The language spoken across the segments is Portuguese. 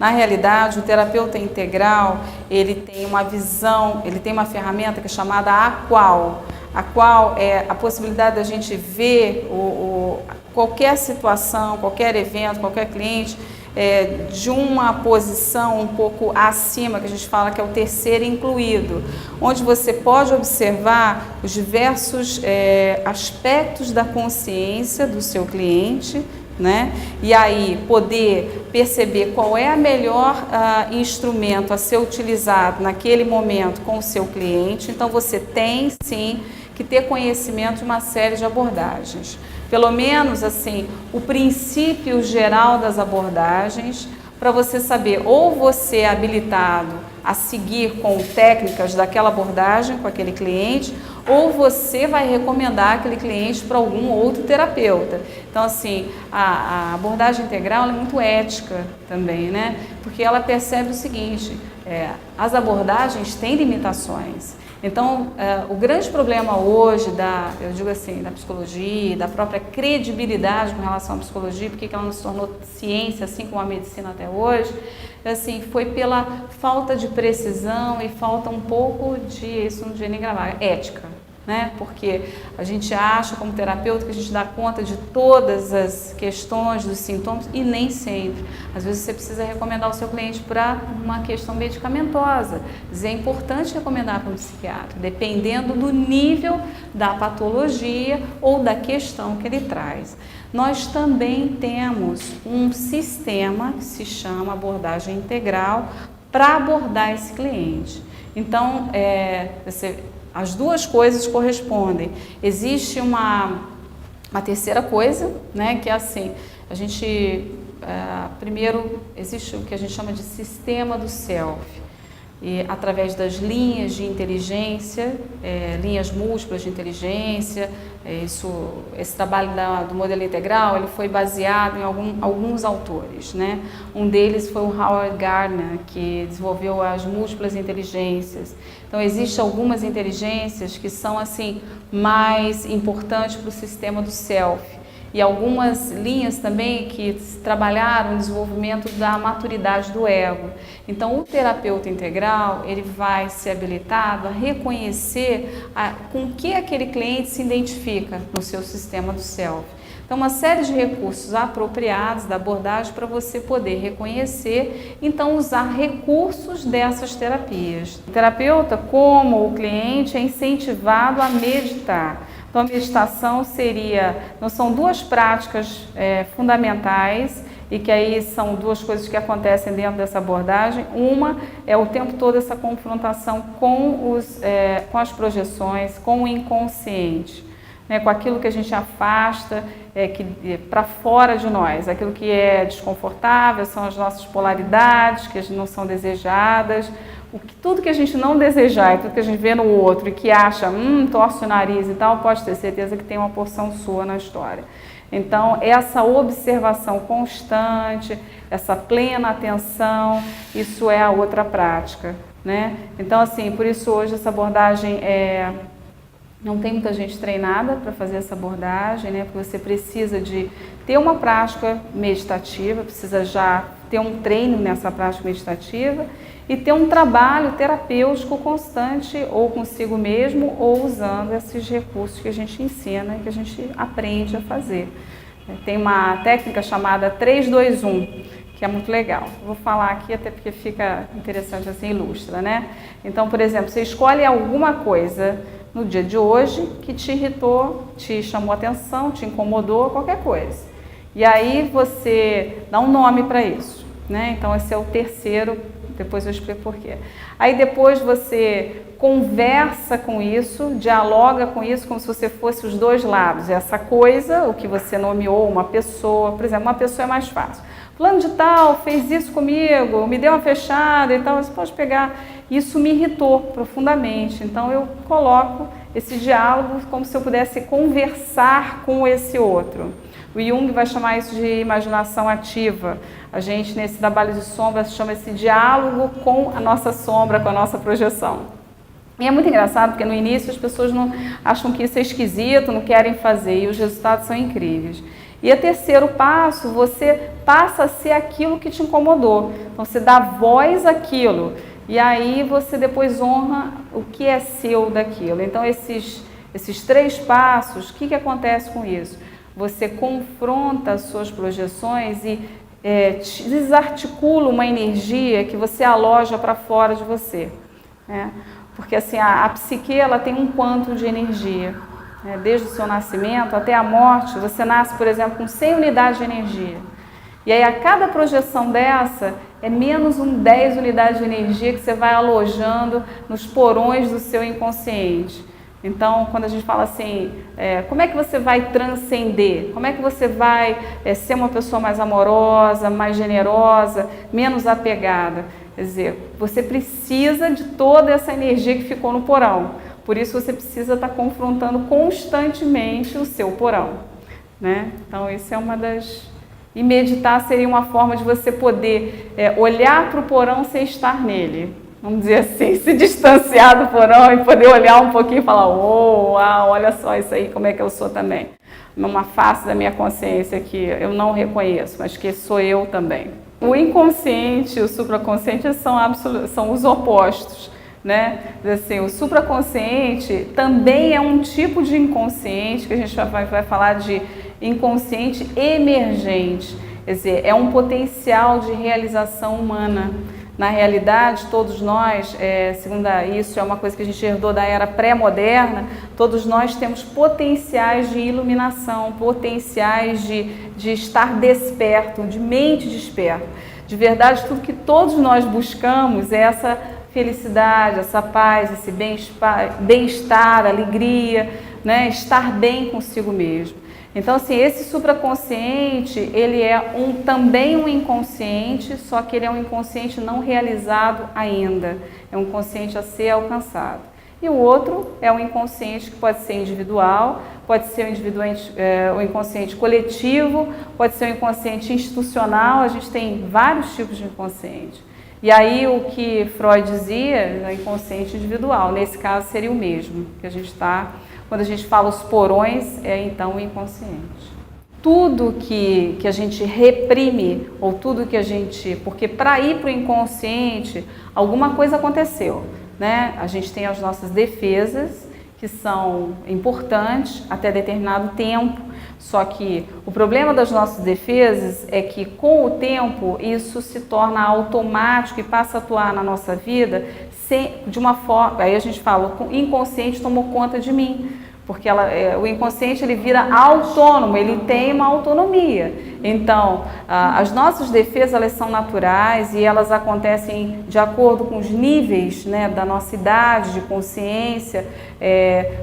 Na realidade, o terapeuta integral, ele tem uma visão, ele tem uma ferramenta que é chamada AQUAL. A qual é a possibilidade da gente ver qualquer situação, qualquer evento, qualquer cliente de uma posição um pouco acima, que a gente fala que é o terceiro incluído, onde você pode observar os diversos aspectos da consciência do seu cliente, né? E aí poder perceber qual é o melhor instrumento a ser utilizado naquele momento com o seu cliente. Então você tem sim que ter conhecimento de uma série de abordagens. Pelo menos assim, o princípio geral das abordagens, para você saber ou você é habilitado a seguir com técnicas daquela abordagem com aquele cliente, ou você vai recomendar aquele cliente para algum outro terapeuta. Então, assim, a abordagem integral é muito ética também, né? Porque ela percebe o seguinte, as abordagens têm limitações. Então, o grande problema hoje eu digo assim, da psicologia, da própria credibilidade com relação à psicologia, porque ela não se tornou ciência, assim como a medicina até hoje, assim, foi pela falta de precisão e falta um pouco de, isso não devia nem gravar, ética. Né? Porque a gente acha como terapeuta que a gente dá conta de todas as questões dos sintomas e nem sempre. Às vezes você precisa recomendar o seu cliente para uma questão medicamentosa. É importante recomendar para um psiquiatra, dependendo do nível da patologia ou da questão que ele traz. Nós também temos um sistema que se chama abordagem integral para abordar esse cliente. Então, as duas coisas correspondem. Existe uma terceira coisa, né, que é assim, a gente, primeiro, existe o que a gente chama de sistema do self, e através das linhas de inteligência, linhas múltiplas de inteligência, esse trabalho do modelo integral, ele foi baseado em alguns autores, né? Um deles foi o Howard Gardner, que desenvolveu as múltiplas inteligências. Então, existem algumas inteligências que são assim mais importantes para o sistema do self. E algumas linhas também que trabalharam o desenvolvimento da maturidade do ego. Então, o terapeuta integral, ele vai ser habilitado a reconhecer com que aquele cliente se identifica no seu sistema do self. Então, uma série de recursos apropriados da abordagem para você poder reconhecer, então usar recursos dessas terapias. O terapeuta, como o cliente, é incentivado a meditar. Então, a meditação não são duas práticas fundamentais e que aí são duas coisas que acontecem dentro dessa abordagem. Uma é o tempo todo essa confrontação com as projeções, com o inconsciente, né, com aquilo que a gente afasta para fora de nós, aquilo que é desconfortável, são as nossas polaridades, que não são desejadas. Tudo que a gente não desejar e tudo que a gente vê no outro e que acha, torce o nariz e tal, pode ter certeza que tem uma porção sua na história. Então, essa observação constante, essa plena atenção, isso é a outra prática, né? Então, assim, por isso hoje essa abordagem não tem muita gente treinada para fazer essa abordagem, né? Porque você precisa de ter uma prática meditativa, precisa já ter um treino nessa prática meditativa e ter um trabalho terapêutico constante, ou consigo mesmo, ou usando esses recursos que a gente ensina, que a gente aprende a fazer. Tem uma técnica chamada 3-2-1, que é muito legal. Vou falar aqui até porque fica interessante, assim, ilustra, né? Então, por exemplo, você escolhe alguma coisa no dia de hoje que te irritou, te chamou atenção, te incomodou, qualquer coisa. E aí você dá um nome para isso, né? Então, esse é o terceiro, depois eu explico por quê. Aí depois você conversa com isso, dialoga com isso como se você fosse os dois lados. Essa coisa, o que você nomeou, uma pessoa, por exemplo, uma pessoa é mais fácil. Fulano de tal fez isso comigo, me deu uma fechada e tal, você pode pegar, isso me irritou profundamente. Então eu coloco esse diálogo como se eu pudesse conversar com esse outro. O Jung vai chamar isso de imaginação ativa. A gente, nesse trabalho de sombra, chama esse diálogo com a nossa sombra, com a nossa projeção. E é muito engraçado, porque no início as pessoas não acham que isso é esquisito, não querem fazer, e os resultados são incríveis. E o terceiro passo, você passa a ser aquilo que te incomodou. Então você dá voz àquilo e aí você depois honra o que é seu daquilo. Então esses 3 passos, o que acontece com isso? Você confronta as suas projeções e desarticula uma energia que você aloja para fora de você, né? Porque assim, a psique, ela tem um quanto de energia, né? Desde o seu nascimento até a morte, você nasce, por exemplo, com 100 unidades de energia. E aí a cada projeção dessa é menos 10 unidades de energia que você vai alojando nos porões do seu inconsciente. Então, quando a gente fala assim, como é que você vai transcender? Como é que você vai ser uma pessoa mais amorosa, mais generosa, menos apegada? Quer dizer, você precisa de toda essa energia que ficou no porão. Por isso você precisa estar confrontando constantemente o seu porão, né? Então, isso é uma das... E meditar seria uma forma de você poder olhar para o porão sem estar nele. Vamos dizer assim, se distanciar do porão e poder olhar um pouquinho e falar, olha só isso aí, como é que eu sou também. Uma face da minha consciência que eu não reconheço, mas que sou eu também. O inconsciente e o supraconsciente são os opostos, né? Assim, o supraconsciente também é um tipo de inconsciente, que a gente vai falar de inconsciente emergente, quer dizer, é um potencial de realização humana. Na realidade, todos nós, segundo isso, é uma coisa que a gente herdou da era pré-moderna, todos nós temos potenciais de iluminação, potenciais de estar desperto, de mente desperta. De verdade, tudo que todos nós buscamos é essa felicidade, essa paz, esse bem-estar, alegria, né? Estar bem consigo mesmo. Então, assim, esse supraconsciente, ele é também um inconsciente, só que ele é um inconsciente não realizado ainda. É um consciente a ser alcançado. E o outro é um inconsciente que pode ser individual, pode ser um inconsciente coletivo, pode ser um inconsciente institucional. A gente tem vários tipos de inconsciente. E aí o que Freud dizia é o inconsciente individual. Nesse caso seria o mesmo, que a gente está... Quando a gente fala os porões, é então o inconsciente. Tudo que a gente reprime, ou tudo que a gente... Porque para ir para o inconsciente, alguma coisa aconteceu, né? A gente tem as nossas defesas, que são importantes até determinado tempo, só que o problema das nossas defesas é que com o tempo isso se torna automático e passa a atuar na nossa vida de uma forma, aí a gente fala, o inconsciente tomou conta de mim, porque o inconsciente ele vira autônomo, ele tem uma autonomia. Então, as nossas defesas elas são naturais e elas acontecem de acordo com os níveis, né, da nossa idade, de consciência,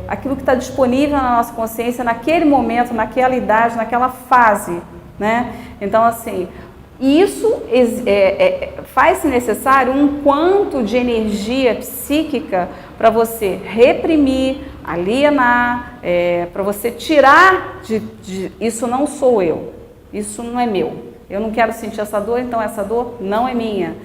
aquilo que está disponível na nossa consciência naquele momento, naquela idade, naquela fase, né? Então, assim, isso faz-se necessário um quanto de energia psíquica para você reprimir, alienar, para você tirar isso não sou eu, isso não é meu, eu não quero sentir essa dor, então essa dor não é minha.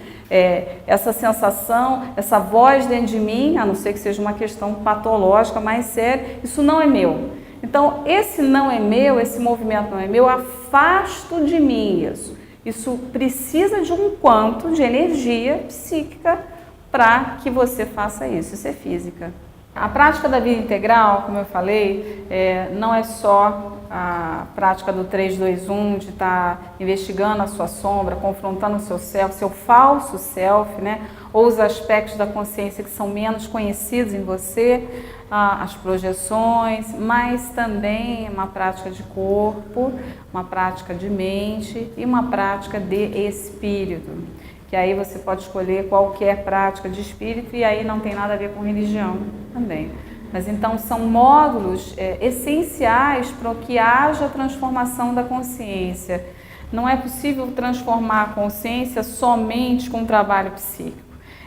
Essa sensação, essa voz dentro de mim, a não ser que seja uma questão patológica mais séria, isso não é meu. Então, esse não é meu, esse movimento não é meu, afasto de mim isso. Isso precisa de um quanto de energia psíquica para que você faça isso. Isso é física. A prática da vida integral, como eu falei, não é só a prática do 3-2-1, de estar investigando a sua sombra, confrontando o seu self, seu falso self, né? Ou os aspectos da consciência que são menos conhecidos em você, as projeções, mas também uma prática de corpo, uma prática de mente e uma prática de espírito. Que aí você pode escolher qualquer prática de espírito e aí não tem nada a ver com religião também. Mas então são módulos essenciais para que haja transformação da consciência. Não é possível transformar a consciência somente com o trabalho psíquico.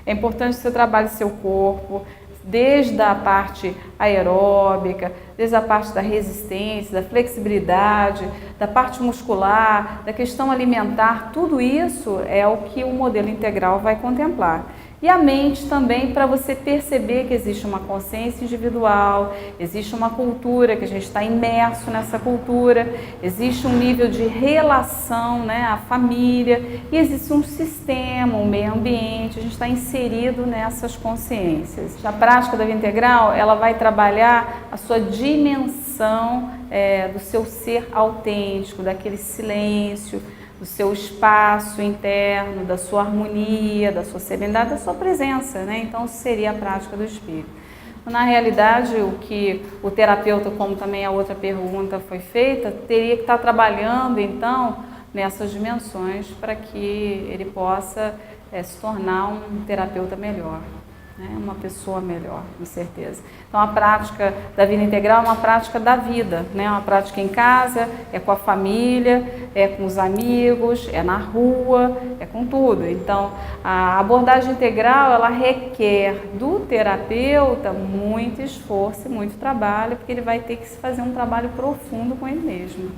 É importante que você trabalhe seu corpo, desde a parte aeróbica, desde a parte da resistência, da flexibilidade, da parte muscular, da questão alimentar, tudo isso é o que o modelo integral vai contemplar. E a mente também, para você perceber que existe uma consciência individual, existe uma cultura, que a gente está imerso nessa cultura, existe um nível de relação, né, a família, e existe um sistema, um meio ambiente, a gente está inserido nessas consciências. A prática da vida integral, ela vai trabalhar a sua dimensão do seu ser autêntico, daquele silêncio, do seu espaço interno, da sua harmonia, da sua serenidade, da sua presença, né? Então, seria a prática do espírito. Na realidade, o que o terapeuta, como também a outra pergunta foi feita, teria que estar trabalhando, então, nessas dimensões para que ele possa se tornar um terapeuta melhor, né? Uma pessoa melhor, com certeza. Então, a prática da vida integral é uma prática da vida, né? Uma prática em casa, é com a família, é com os amigos, é na rua, é com tudo. Então, a abordagem integral, ela requer do terapeuta muito esforço e muito trabalho, porque ele vai ter que fazer um trabalho profundo com ele mesmo.